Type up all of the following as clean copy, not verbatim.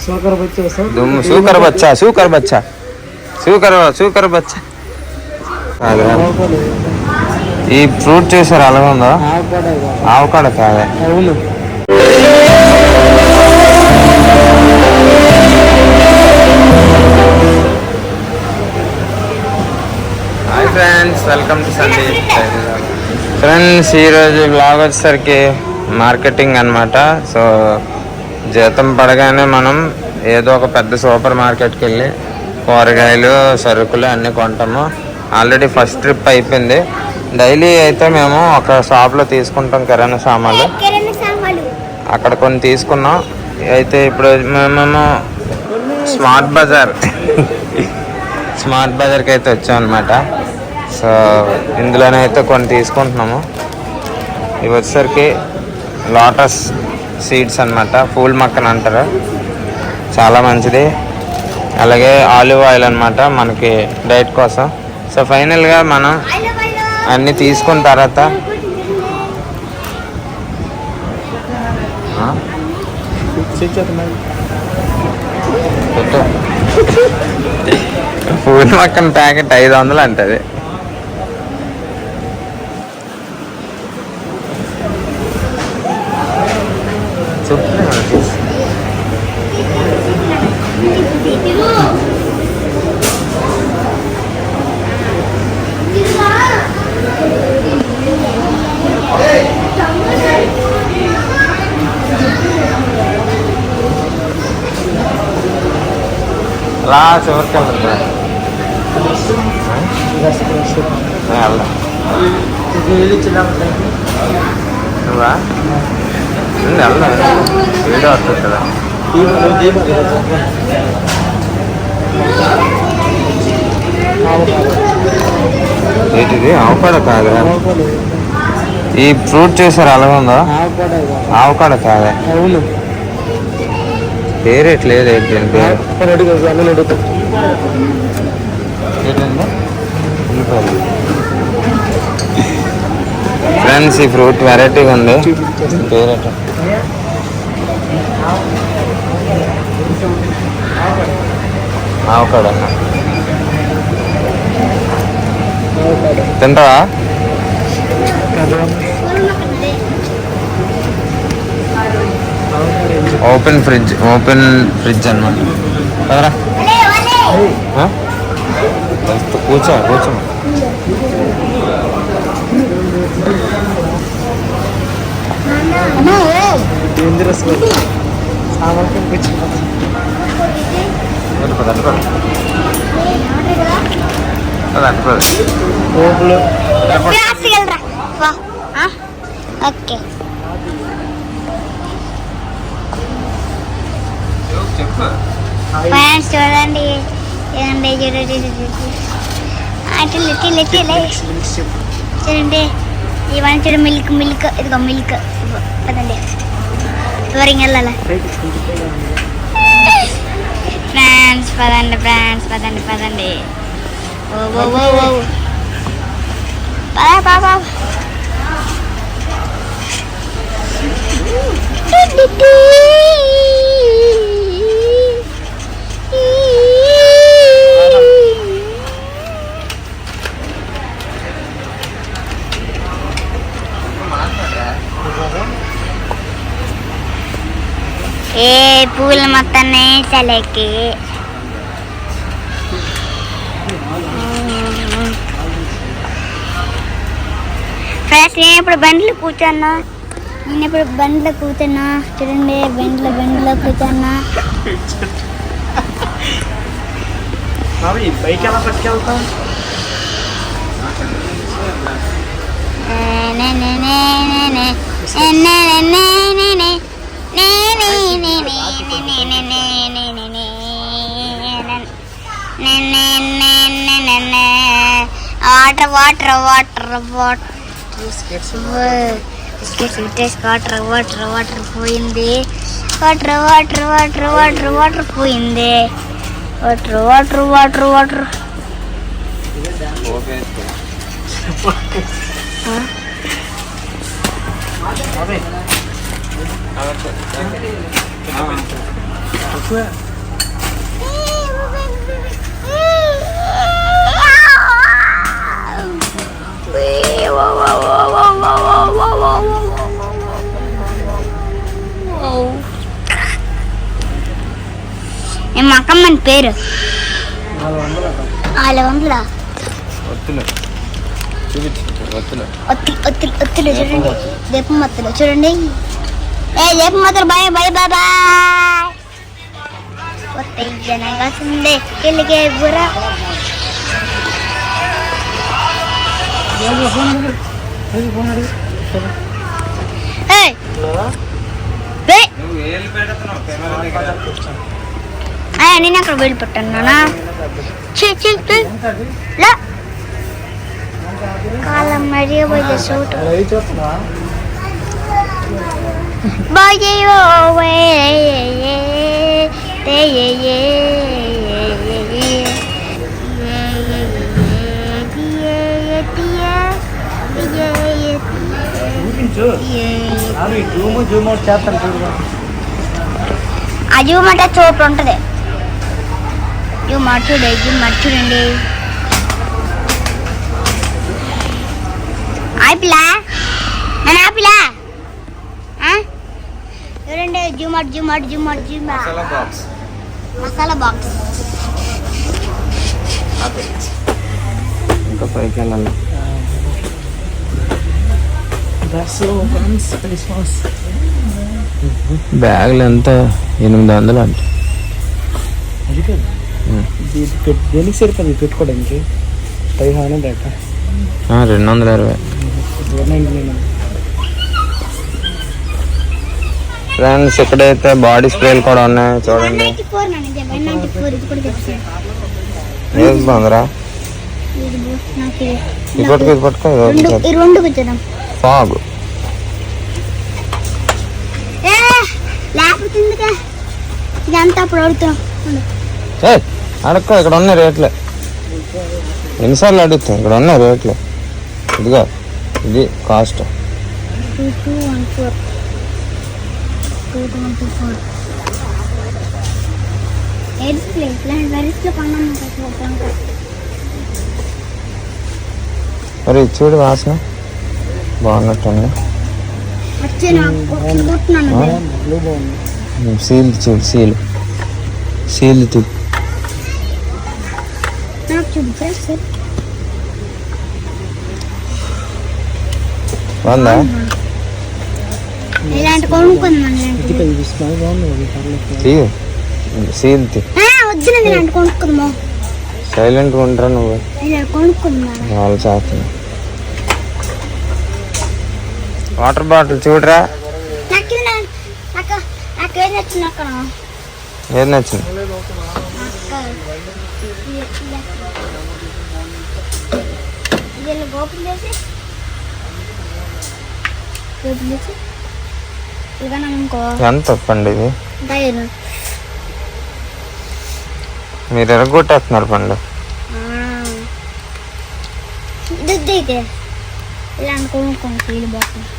సూకర్ బచ్చా సూకర్ బచ్చా సూకర్ బచ్చా. ఈ ఫ్రూట్ చూసారు అలాగే ఉందా? ఆవకాడ కాదే. Hi friends, welcome to Sunday. Friends, ఈరోజు బ్లాగ్ వచ్చేసరికి మార్కెటింగ్ అనమాట. సో జీతం పడగానే మనం ఏదో ఒక పెద్ద సూపర్ మార్కెట్కి వెళ్ళి కూరగాయలు సరుకులు అన్నీ కొంటాము. ఆల్రెడీ ఫస్ట్ ట్రిప్ అయిపోయింది. డైలీ అయితే మేము ఒక షాప్లో తీసుకుంటాం కిరాణా సామాన్లు. అక్కడ కొన్ని తీసుకున్నాం. అయితే ఇప్పుడు మేము స్మార్ట్ బజార్కి అయితే వచ్చాం అనమాట. సో ఇందులోనైతే కొన్ని తీసుకుంటున్నాము. ఇవి వచ్చేసరికి లోటస్ సీడ్స్ అనమాట, పూల్ మక్కన అంటారు, చాలా మంచిది. అలాగే ఆలివ్ ఆయిల్ అనమాట మనకి డైట్ కోసం. సో ఫైనల్గా మనం అన్నీ తీసుకున్న తర్వాత పూల్ మక్కన ప్యాకెట్ 500 అంటది. రా చివరికి వెళ్తా వీడియో వస్తుంది కదా. ఏంటిది? ఆవకాడ కాదా? ఈ ఫ్రూట్ చూసారు అలాగే ఉందా? ఆవకాడ కాదా? పేరేట్లేదు దీని పేరు. ఫ్రెండ్స్, ఈ ఫ్రూట్ వెరైటీగా ఉంది. పేరేట ఆవకాడ. తింటావా? ఓపెన్ ఫ్రిడ్జ్ అనమాట. కదరా, కూర్చో. ఓకే, ఫ్రెండ్స్ చూడండి చూడండి ఇవన్నీ చూడ మిల్క్ ఇదిగో మిల్క్. పదండి, దూరం వెళ్ళాలా ఫ్రెండ్స్, పదండి. ఓ బాబా. ఏ పూల మొత్తాన్ని చలేకి ఫ్రెండ్స్, నేను ఇప్పుడు బండిలో కూర్చున్నా. చూడండి, బండిలో కూర్చున్నా. బైక్ ఎలా పట్టుకెళ్తాం? వాటర్ పోయింది. పోయింది. వాటర్ ఏం అక్కమ్మని పేరు 400 ఒత్తులు చూపించు ఒత్తులు ఒత్తులు చూడండి దీపం ఒత్తులు చూడండి ఏ దీపం ఒత్తులు బాయ్ బాయ్ బాయ్ బాయ్ ఒత్తయ్యనగా సుందే కిలిగే బుర నేను అక్కడ వెళ్ళి పెట్టాను నానా కాలం మరియు పోయే చోటు ఆ జూమ్ అంటే చోటు ఉంటుంది జూమ్ చూడండి ఆపిలా నన్ను ఆపిలా చూడండి జూమ్ మసాలా బాక్స్ ఇంకా పైకి వెళ్ళాలి బ్యాగులు ఎంత 800 అంట అది కాదు దేనికి సరిపోతుంది పెట్టుకోవడానికి 500 అట 220 ఫ్రెండ్స్ ఇక్కడైతే బాడీ స్ప్రేలు కూడా ఉన్నాయి చూడండి ఏది బాగుందిరా ఇది పట్టుకో ఫాగ్ ఇదంతా అప్పుడు అడక్కో ఇక్కడ ఉన్నాయి రేట్లు ఎన్నిసార్లు అడుగుతాయి ఇక్కడ ఉన్నాయి రేట్లు ఇదిగో ఇది కాస్ట్ 2214 మరి చూడు వాసన బాగున్నట్టుంది సీల్ చూడు సీల్ తూ బాగుందా ఇలాంటి కొనుక్కుందాం సీల్ తీ వద్దు ఇలాంటి కొనుక్కుందాం సైలెంట్గా ఉంటారా నువ్వు కొనుక్కుందాం వాళ్ళు చేస్తున్నా వాటర్ బాటిల్ చూడరా ఏది నచ్చింది అక్కడ ఏది నచ్చింది ఓపెన్ చేసి ఇక ఇంకో ఎంత పండు ఇది టైర్ మీరు ఎరగొట్టేస్తున్నారు పండు దిద్దైతే ఇలా అనుకోనుకోండి ఫీల్ బాగుంది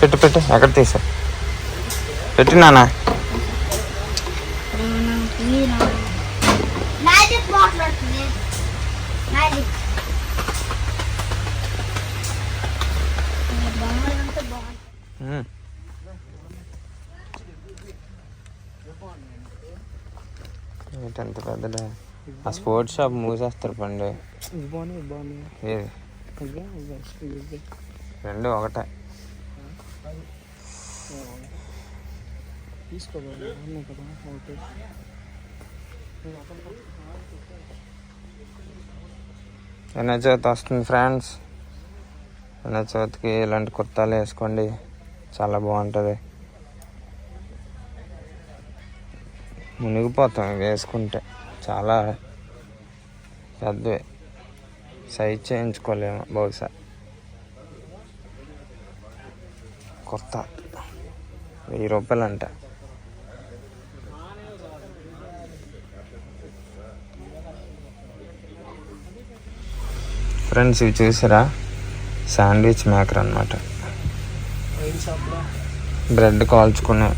పెట్టు ఎక్కడ తీసా పెట్టి నాన్న మ్యాజిక్ బాటిల్ వస్తుంది మ్యాజిక్ ఎంత పెద్దదా ఆ స్పోర్ట్స్ షాప్ మూసేస్తారు పండు ఏది రెండు ఒకటే వినాయక చవితి వస్తుంది ఫ్రెండ్స్ వినాయక చవితికి ఇలాంటి కుర్తాలు వేసుకోండి చాలా బాగుంటుంది మునిగిపోతాం వేసుకుంటే చాలా పెద్దవి సైజ్ చేయించుకోలేము బహుశా కుర్తా 1000 రూపాయలు అంట ఫ్రెండ్స్ ఇవి చూసారా శాండ్విచ్ మేకర్ అన్నమాట బ్రెడ్ కాల్చుకునే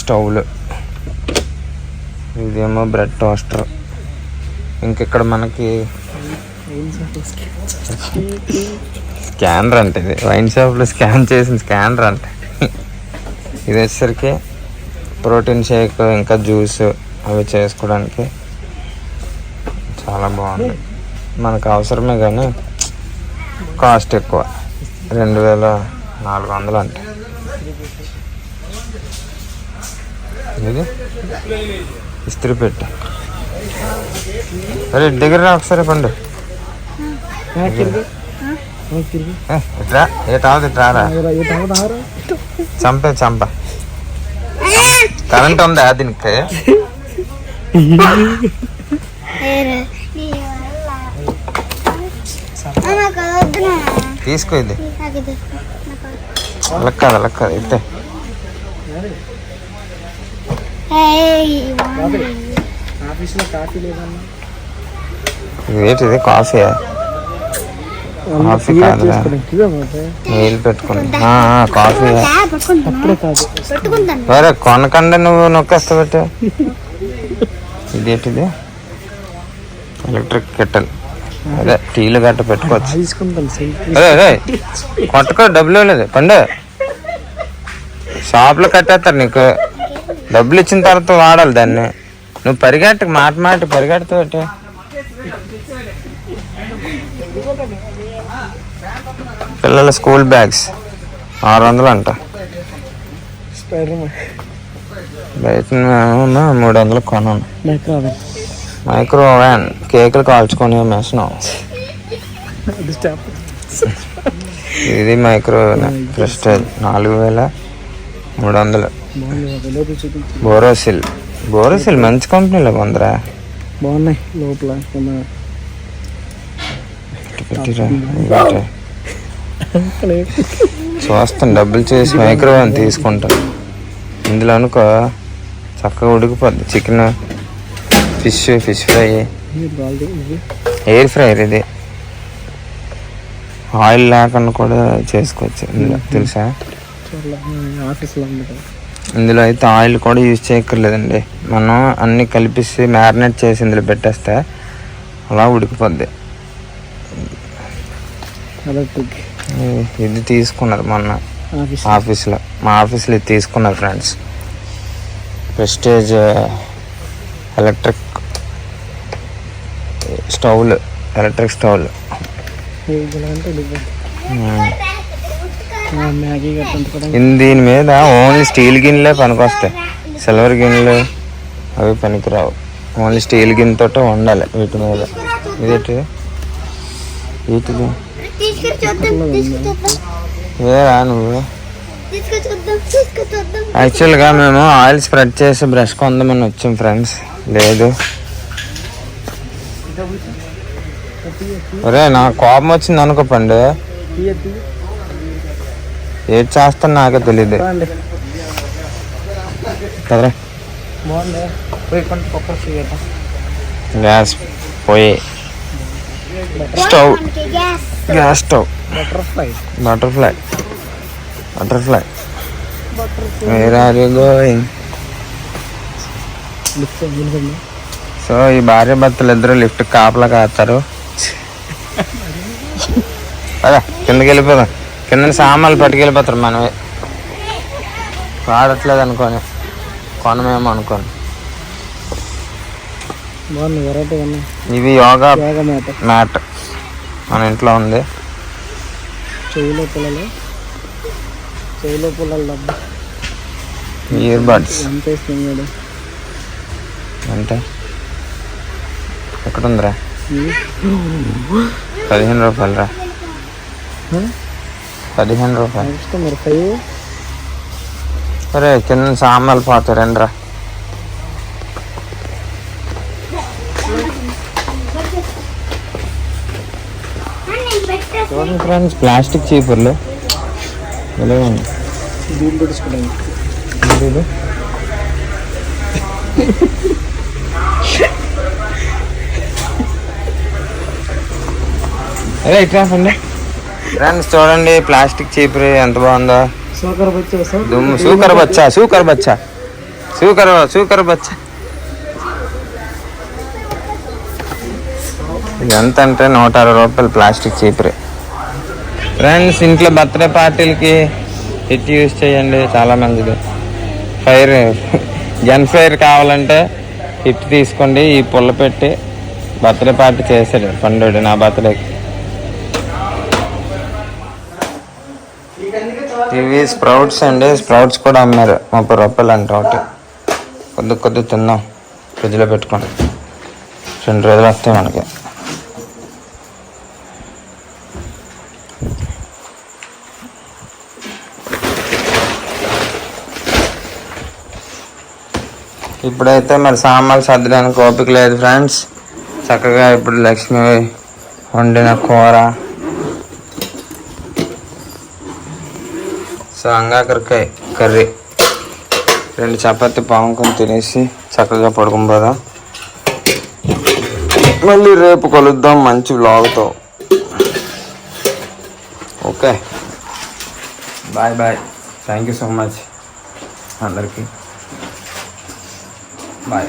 స్టవ్లు ఇదేమో బ్రెడ్ టోస్టర్. ఇంకెక్కడ మనకి స్కానర్ అంటే ఇది వైన్ షాప్లో స్కాన్ చేసిన స్కానర్ అంటే. ఇది వచ్చేసరికి ప్రోటీన్ షేక్ ఇంకా జ్యూస్ అవి చేసుకోవడానికి చాలా బాగుంది. మనకు అవసరమే కానీ కాస్ట్ ఎక్కువ, 2400 అంటే. ఇది ఇస్త్రీ పెట్టి అరే దగ్గర ఒకసారి పండు ఇట్రా ఇట్రారా చంప కరెంట్ ఉందా దీనికి? తీసుకో ఇది లెక్క ఇట్టే. ఏంటిది కాఫీయా? కాఫీ కాదురా, నీళ్ళు పెట్టుకుంటా. కాఫీ వేరే కొనకండా నువ్వు నొక్కేస్తా పెట్టా. ఇదేంటిది? ఎలక్ట్రిక్ కెట్టల్. అదే టీలు గట్ట పెట్టుకోవచ్చు. అదే అదే కొట్టుకో, డబ్బులు లేదు పండు. షాప్లో కట్టేస్తారు నీకు, డబ్బులు ఇచ్చిన తర్వాత వాడాలి దాన్ని. నువ్వు మాట పరిగెడుతూ. పిల్లల స్కూల్ బ్యాగ్స్ 600 అంట. బయట 300 కొన్నాను. మైక్రోవేవ్ కేకులు కాల్చుకొని మెషను. ఇది మైక్రోవేవ్ ప్రెస్టేజ్ 4300. బోరోసిల్ మంచి కంపెనీలో కొందరా బాగున్నాయి. లోపల చూస్తాను, డబ్బులు చేసి మైక్రోవేవ్ తీసుకుంటాను. ఇందులో అనుకో చక్కగా ఉడికిపోద్ది. Chicken, fish fry, air ఫ్రైర్. ఇది ఆయిల్ లేకుండా కూడా చేసుకోవచ్చు ఇందులో, తెలుసా? ఇందులో అయితే ఆయిల్ కూడా యూజ్ చేయక్కర్లేదండి. మనం అన్నీ కలిపిసి మ్యారినేట్ చేసి ఇందులో పెట్టేస్తే అలా ఉడికిపోద్ది. ఇది తీసుకున్నారు మొన్న ఆఫీస్లో, మా ఆఫీస్లో ఇది తీసుకున్నారు ఫ్రెండ్స్. Prestige electric స్టవ్లు. దీని మీద ఓన్లీ స్టీల్ గిన్నెలే పనికొస్తాయి, సిల్వర్ గిన్నెలు అవి పనికిరావు. ఓన్లీ స్టీల్ గిన్నెతో ఉండాలి వీటి మీద. వీటిది వేరా నువ్వు? యాక్చువల్గా మేము ఆయిల్ స్ప్రెడ్ చేసి బ్రష్ కొందామని వచ్చాం ఫ్రెండ్స్, లేదు. ఒరే నాకు కోపం వచ్చింది అనుకోపండి, ఏది చేస్తాను నాకే తెలియదు కదరా. గ్యాస్ పొయ్యి, gas stove, butterfly. Where are you going? So ఈ భార్య భర్తలు ఇద్దరు లిఫ్ట్ కాపలా కాస్తారు. అదే కిందకి వెళ్ళిపోదాం. కింద సామాన్లు పట్టుకెళ్ళిపోతారు, మనమే వాడట్లేదు అనుకోని కొనమేమో అనుకోని. ఇవి యోగా మ్యాట్ మన ఇంట్లో ఉంది. చెవిలో పుల్లలు ఇయర్ బడ్స్ అంటే ఎక్కడుందిరా? 15 రూపాయలు రా, 15 రూపాయలు. అరే కింద సామాన్లు పోతాయి, రండి రా. చూడండి ఫ్రెండ్స్, ప్లాస్టిక్ చీపుర్లు ఎలాగండి. అరే ఇట్లా ఫ్రెండ్స్ చూడండి, ప్లాస్టిక్ చీపురు ఎంత బాగుందో. సూకర్ బచ్చా ఇది ఎంత అంటే 160 రూపాయలు ప్లాస్టిక్ చీపురే. ఫ్రెండ్స్, ఇంట్లో బర్త్డే పార్టీలకి హిట్ యూజ్ చేయండి, చాలా మంచిది. ఫైర్ గన్ ఫైర్ కావాలంటే హిట్ తీసుకోండి. ఈ పుల్ల పెట్టి బర్త్డే పార్టీ చేశాడు పండుగ నా బర్త్డేకి. ఇవి స్ప్రౌట్స్ అండి. స్ప్రౌట్స్ కూడా అమ్మారు, 30 రూపాయలు అంట ఒకటి. కొద్ది తిందాం, ఫ్రిడ్జ్లో పెట్టుకోండి, 2 రోజులు వస్తాయి మనకి. ఇప్పుడైతే మరి సామాన్లు సర్దడానికి ఓపిక లేదు ఫ్రెండ్స్. చక్కగా ఇప్పుడు లక్ష్మి వండిన కూర, వంకాయ కర్రీ, 2 చపాతీ పాముకొని తినేసి చక్కగా పడుకుంపోదాం. మళ్ళీ రేపు కలుద్దాం మంచి వ్లాగ్తో. Okay, bye bye. Thank you so much అందరికీ. బాయ్.